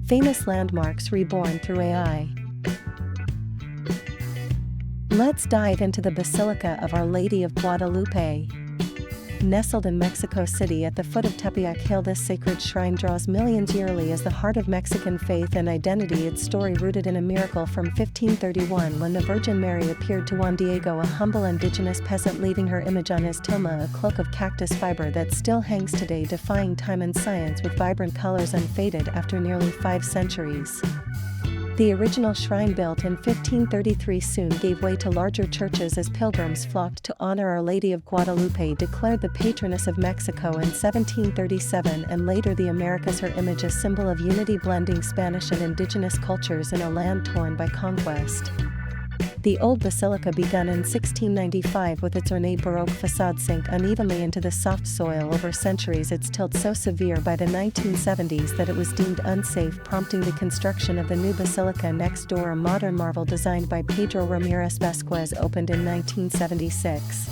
Famous landmarks reborn through AI. Let's dive into the Basilica of Our Lady of Guadalupe. Nestled in Mexico City at the foot of Tepeyac Hill, this sacred shrine draws millions yearly as the heart of Mexican faith and identity. Its story rooted in a miracle from 1531 when the Virgin Mary appeared to Juan Diego, a humble indigenous peasant, leaving her image on his tilma, a cloak of cactus fiber that still hangs today, defying time and science with vibrant colors unfaded after nearly 5 centuries. The original shrine, built in 1533, soon gave way to larger churches as pilgrims flocked to honor Our Lady of Guadalupe, declared the patroness of Mexico in 1737 and later the Americas. Her image a symbol of unity, blending Spanish and indigenous cultures in a land torn by conquest. The old basilica, begun in 1695 with its ornate Baroque facade, sank unevenly into the soft soil over centuries, its tilt so severe by the 1970s that it was deemed unsafe, prompting the construction of the new basilica next door, a modern marvel designed by Pedro Ramirez Vasquez, opened in 1976.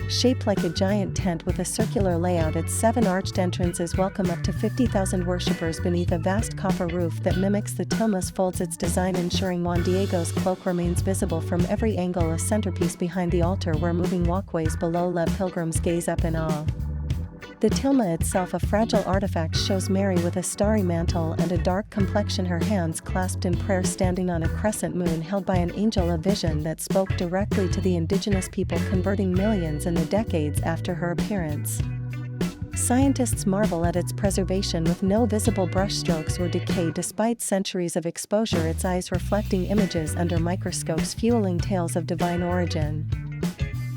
Shaped like a giant tent with a circular layout, its 7 arched entrances welcome up to 50,000 worshippers beneath a vast copper roof that mimics the tilma's folds. Its design ensuring Juan Diego's cloak remains visible from every angle, a centerpiece behind the altar where moving walkways below let pilgrims gaze up in awe. The tilma itself, a fragile artifact, shows Mary with a starry mantle and a dark complexion, her hands clasped in prayer, standing on a crescent moon held by an angel, a vision that spoke directly to the indigenous people, converting millions in the decades after her appearance. Scientists marvel at its preservation with no visible brushstrokes or decay despite centuries of exposure, its eyes reflecting images under microscopes, fueling tales of divine origin.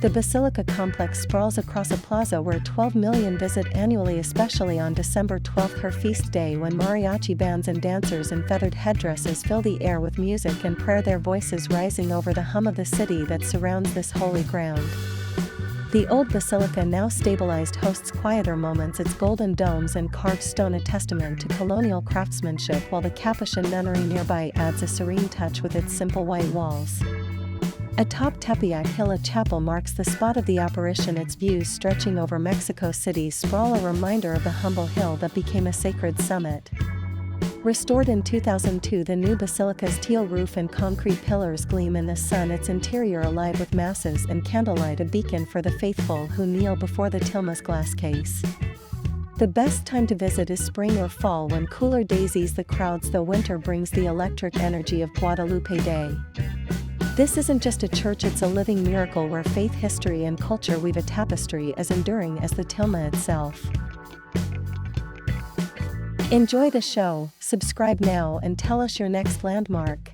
The Basilica complex sprawls across a plaza where 12 million visit annually, especially on December 12, her feast day, when mariachi bands and dancers in feathered headdresses fill the air with music and prayer, their voices rising over the hum of the city that surrounds this holy ground. The old basilica, now stabilized, hosts quieter moments, its golden domes and carved stone a testament to colonial craftsmanship, while the Capuchin nunnery nearby adds a serene touch with its simple white walls. Atop Tepeyac Hill, a chapel marks the spot of the apparition, its views stretching over Mexico City's sprawl, a reminder of the humble hill that became a sacred summit. Restored in 2002, the new basilica's teal roof and concrete pillars gleam in the sun, its interior alive with masses and candlelight, a beacon for the faithful who kneel before the tilma's glass case. The best time to visit is spring or fall, when cooler days ease the crowds, though winter brings the electric energy of Guadalupe Day. This isn't just a church, it's a living miracle where faith, history and culture weave a tapestry as enduring as the tilma itself. Enjoy the show, subscribe now and tell us your next landmark.